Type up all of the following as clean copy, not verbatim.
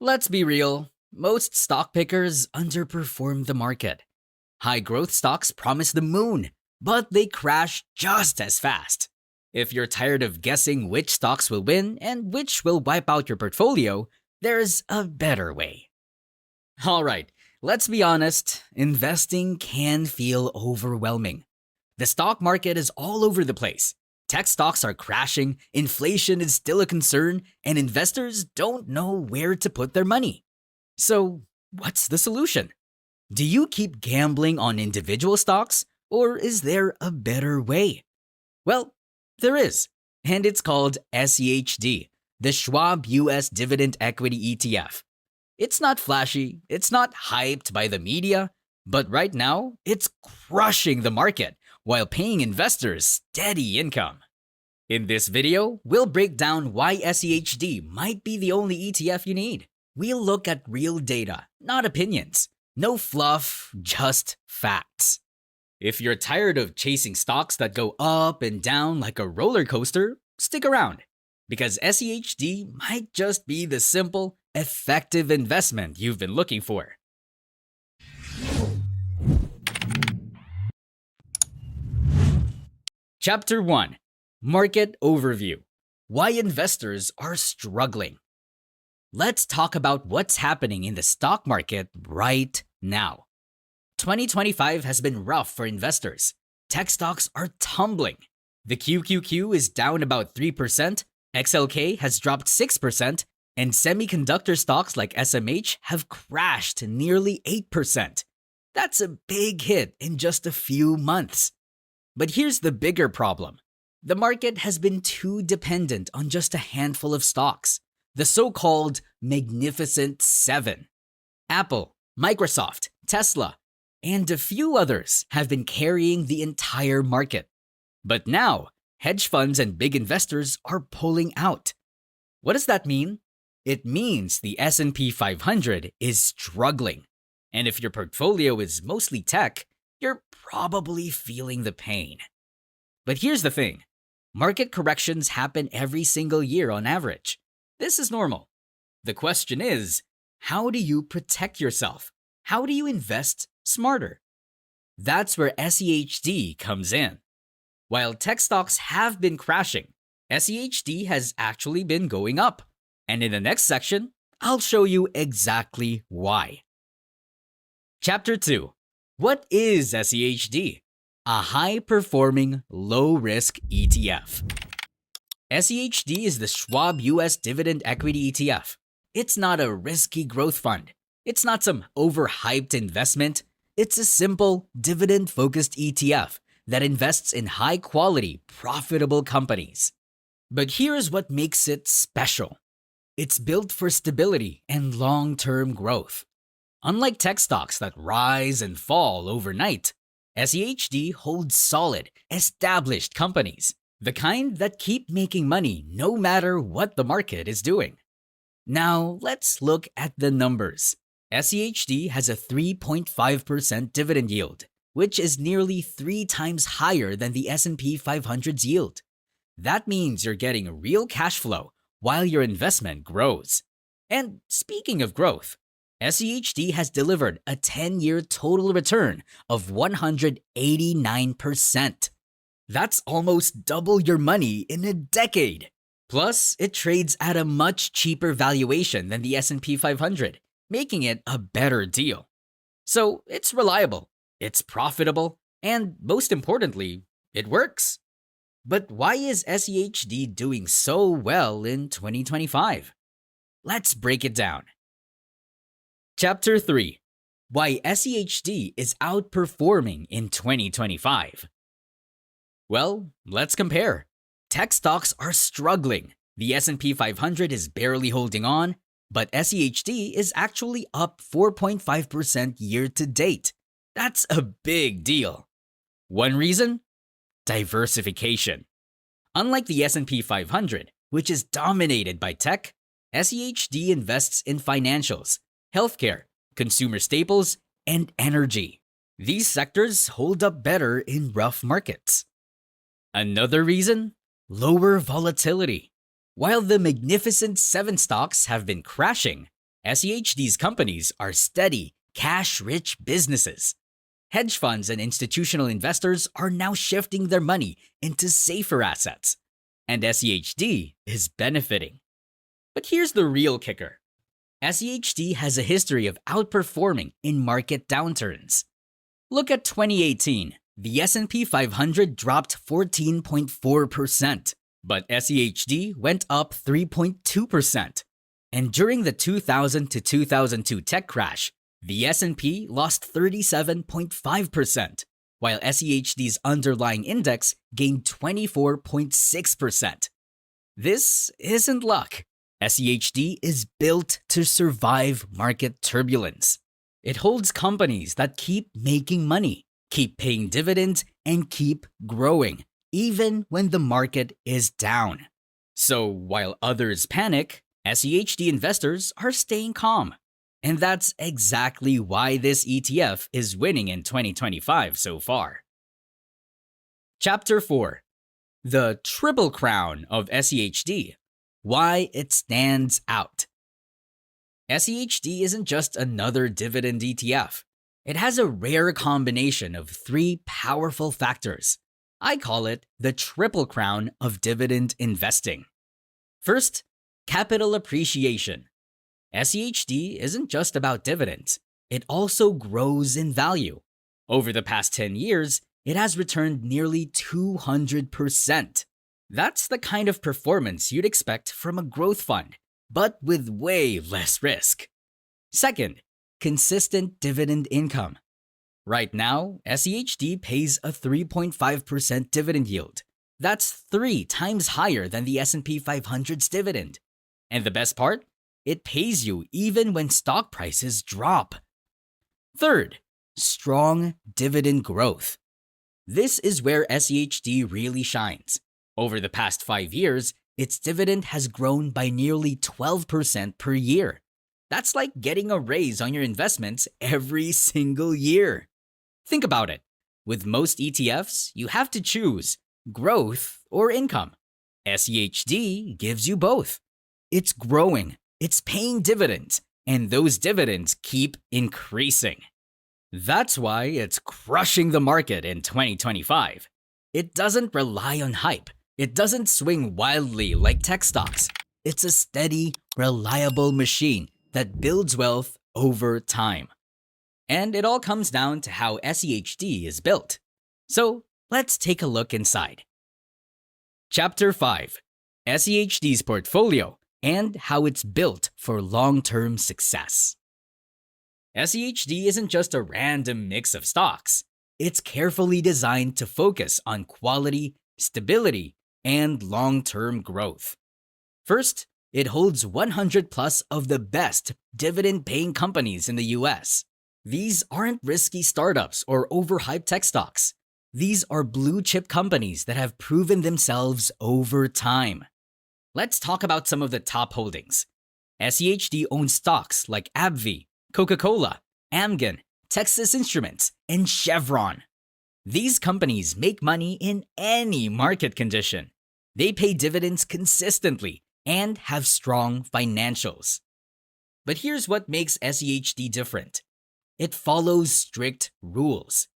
Let's be real, most stock pickers underperform the market. High growth stocks promise the moon, but they crash just as fast. If you're tired of guessing which stocks will win and which will wipe out your portfolio, there's a better way. Alright, let's be honest, investing can feel overwhelming. The stock market is all over the place. Tech stocks are crashing, inflation is still a concern, and investors don't know where to put their money. So, what's the solution? Do you keep gambling on individual stocks, or is there a better way? Well, there is, and it's called SCHD, the Schwab US Dividend Equity ETF. It's not flashy, it's not hyped by the media, but right now, it's crushing the market while paying investors steady income. In this video, we'll break down why SCHD might be the only ETF you need. We'll look at real data, not opinions. No fluff, just facts. If you're tired of chasing stocks that go up and down like a roller coaster, stick around, because SCHD might just be the simple, effective investment you've been looking for. Chapter 1. Market Overview. Why investors are struggling. Let's talk about what's happening in the stock market right now. 2025 has been rough for investors. Tech stocks are tumbling. The QQQ is down about 3%, XLK has dropped 6%, and semiconductor stocks like SMH have crashed nearly 8%. That's a big hit in just a few months. But here's the bigger problem. The market has been too dependent on just a handful of stocks, the so-called Magnificent Seven. Apple, Microsoft, Tesla, and a few others have been carrying the entire market. But now, hedge funds and big investors are pulling out. What does that mean? It means the S&P 500 is struggling. And if your portfolio is mostly tech, you're probably feeling the pain. But here's the thing. Market corrections happen every single year on average. This is normal. The question is, how do you protect yourself? How do you invest smarter? That's where SCHD comes in. While tech stocks have been crashing, SCHD has actually been going up. And in the next section, I'll show you exactly why. Chapter 2. What is SCHD? A high-performing, low-risk ETF. SCHD is the Schwab US Dividend Equity ETF. It's not a risky growth fund. It's not some overhyped investment. It's a simple, dividend-focused ETF that invests in high-quality, profitable companies. But here's what makes it special. It's built for stability and long-term growth. Unlike tech stocks that rise and fall overnight, SCHD holds solid, established companies, the kind that keep making money no matter what the market is doing. Now, let's look at the numbers. SCHD has a 3.5% dividend yield, which is nearly 3 times higher than the S&P 500's yield. That means you're getting real cash flow while your investment grows. And speaking of growth, SCHD has delivered a 10-year total return of 189%. That's almost double your money in a decade. Plus, it trades at a much cheaper valuation than the S&P 500, making it a better deal. So it's reliable, it's profitable, and most importantly, it works. But why is SCHD doing so well in 2025? Let's break it down. Chapter 3. Why SCHD is outperforming in 2025. Well, let's compare. Tech stocks are struggling. The S&P 500 is barely holding on, but SCHD is actually up 4.5% year to date. That's a big deal. One reason? Diversification. Unlike the S&P 500, which is dominated by tech, SCHD invests in financials, healthcare, consumer staples, and energy. These sectors hold up better in rough markets. Another reason? Lower volatility. While the Magnificent Seven stocks have been crashing, SCHD's companies are steady, cash-rich businesses. Hedge funds and institutional investors are now shifting their money into safer assets, and SCHD is benefiting. But here's the real kicker. SCHD has a history of outperforming in market downturns. Look at 2018. The S&P 500 dropped 14.4%, but SCHD went up 3.2%. And during the 2000 to 2002 tech crash, the S&P lost 37.5%, while SCHD's underlying index gained 24.6%. This isn't luck. SCHD is built to survive market turbulence. It holds companies that keep making money, keep paying dividends, and keep growing, even when the market is down. So while others panic, SCHD investors are staying calm. And that's exactly why this ETF is winning in 2025 so far. Chapter 4. The Triple Crown of SCHD. Why it stands out. SCHD isn't just another dividend ETF. It has a rare combination of three powerful factors. I call it the Triple Crown of dividend investing. First, capital appreciation. SCHD isn't just about dividends. It also grows in value. Over the past 10 years, it has returned nearly 200%. That's the kind of performance you'd expect from a growth fund, but with way less risk. Second, consistent dividend income. Right now, SCHD pays a 3.5% dividend yield. That's 3 times higher than the S&P 500's dividend. And the best part? It pays you even when stock prices drop. Third, strong dividend growth. This is where SCHD really shines. Over the past 5 years, its dividend has grown by nearly 12% per year. That's like getting a raise on your investments every single year. Think about it. With most ETFs, you have to choose growth or income. SCHD gives you both. It's growing, it's paying dividends, and those dividends keep increasing. That's why it's crushing the market in 2025. It doesn't rely on hype. It doesn't swing wildly like tech stocks. It's a steady, reliable machine that builds wealth over time. And it all comes down to how SCHD is built. So let's take a look inside. Chapter 5. SCHD's portfolio and how it's built for long-term success. SCHD isn't just a random mix of stocks. It's carefully designed to focus on quality, stability, and long-term growth. First, it holds 100 plus of the best dividend-paying companies in the US. These aren't risky startups or overhyped tech stocks. These are blue-chip companies that have proven themselves over time. Let's talk about some of the top holdings. SCHD owns stocks like AbbVie, Coca-Cola, Amgen, Texas Instruments, and Chevron. These companies make money in any market condition. They pay dividends consistently and have strong financials. But here's what makes SCHD different. It follows strict rules.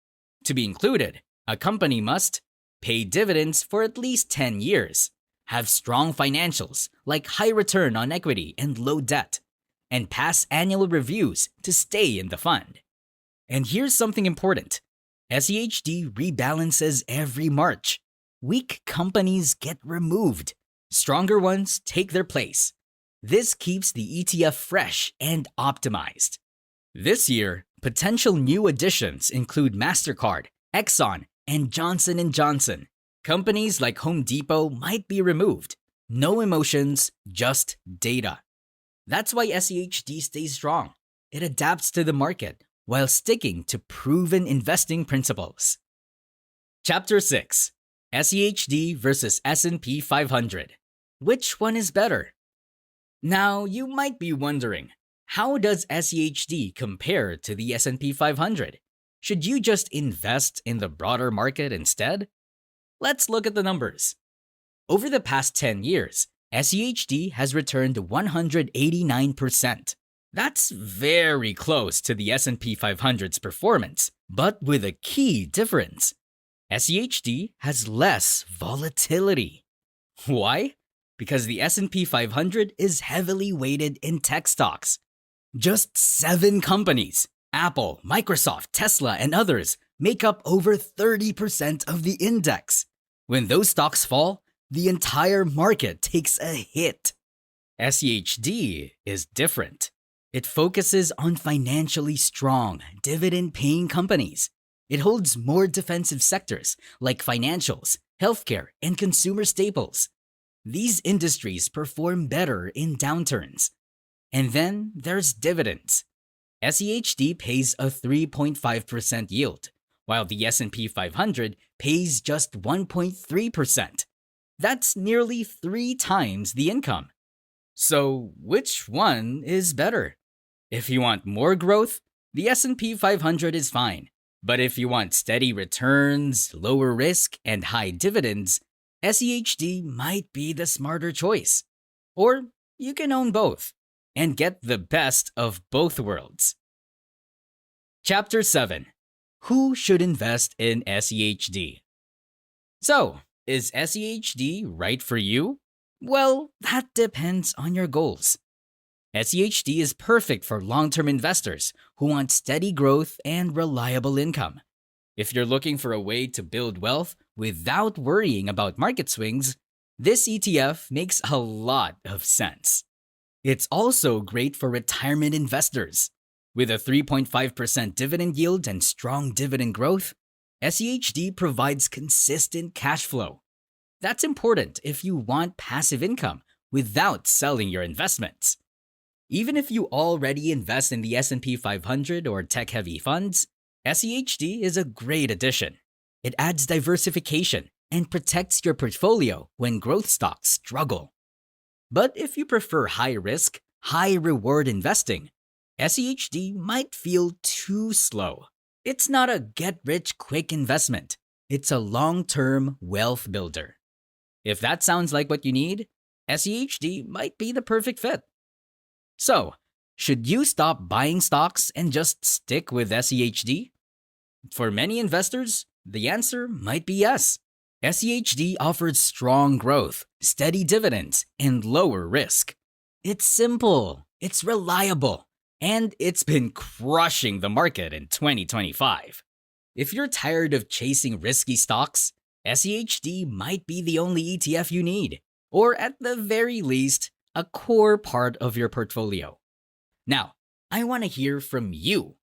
To be included, a company must pay dividends for at least 10 years, have strong financials like high return on equity and low debt, and pass annual reviews to stay in the fund. And here's something important. SCHD rebalances every March. Weak companies get removed. Stronger ones take their place. This keeps the ETF fresh and optimized. This year, potential new additions include MasterCard, Exxon, and Johnson & Johnson. Companies like Home Depot might be removed. No emotions, just data. That's why SCHD stays strong. It adapts to the market while sticking to proven investing principles. Chapter 6. SCHD versus S&P 500. Which one is better? Now, you might be wondering, how does SCHD compare to the S&P 500? Should you just invest in the broader market instead? Let's look at the numbers. Over the past 10 years, SCHD has returned 189%. That's very close to the S&P 500's performance, but with a key difference. SCHD has less volatility. Why? Because the S&P 500 is heavily weighted in tech stocks. Just 7 companies, Apple, Microsoft, Tesla, and others, make up over 30% of the index. When those stocks fall, the entire market takes a hit. SCHD is different. It focuses on financially strong, dividend-paying companies. It holds more defensive sectors like financials, healthcare, and consumer staples. These industries perform better in downturns. And then there's dividends. SCHD pays a 3.5% yield, while the S&P 500 pays just 1.3%. That's nearly 3 times the income. So which one is better? If you want more growth, the S&P 500 is fine. But if you want steady returns, lower risk, and high dividends, SCHD might be the smarter choice. Or you can own both and get the best of both worlds. Chapter 7. Who should invest in SCHD? So, is SCHD right for you? Well, that depends on your goals. SCHD is perfect for long-term investors who want steady growth and reliable income. If you're looking for a way to build wealth without worrying about market swings, this ETF makes a lot of sense. It's also great for retirement investors. With a 3.5% dividend yield and strong dividend growth, SCHD provides consistent cash flow. That's important if you want passive income without selling your investments. Even if you already invest in the S&P 500 or tech-heavy funds, SCHD is a great addition. It adds diversification and protects your portfolio when growth stocks struggle. But if you prefer high-risk, high-reward investing, SCHD might feel too slow. It's not a get-rich-quick investment. It's a long-term wealth builder. If that sounds like what you need, SCHD might be the perfect fit. So, should you stop buying stocks and just stick with SCHD? For many investors, the answer might be yes. SCHD offers strong growth, steady dividends, and lower risk. It's simple, it's reliable, and it's been crushing the market in 2025. If you're tired of chasing risky stocks, SCHD might be the only ETF you need, or at the very least, a core part of your portfolio. Now, I want to hear from you.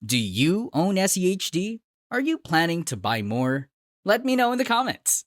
Do you own SCHD? Are you planning to buy more? Let me know in the comments.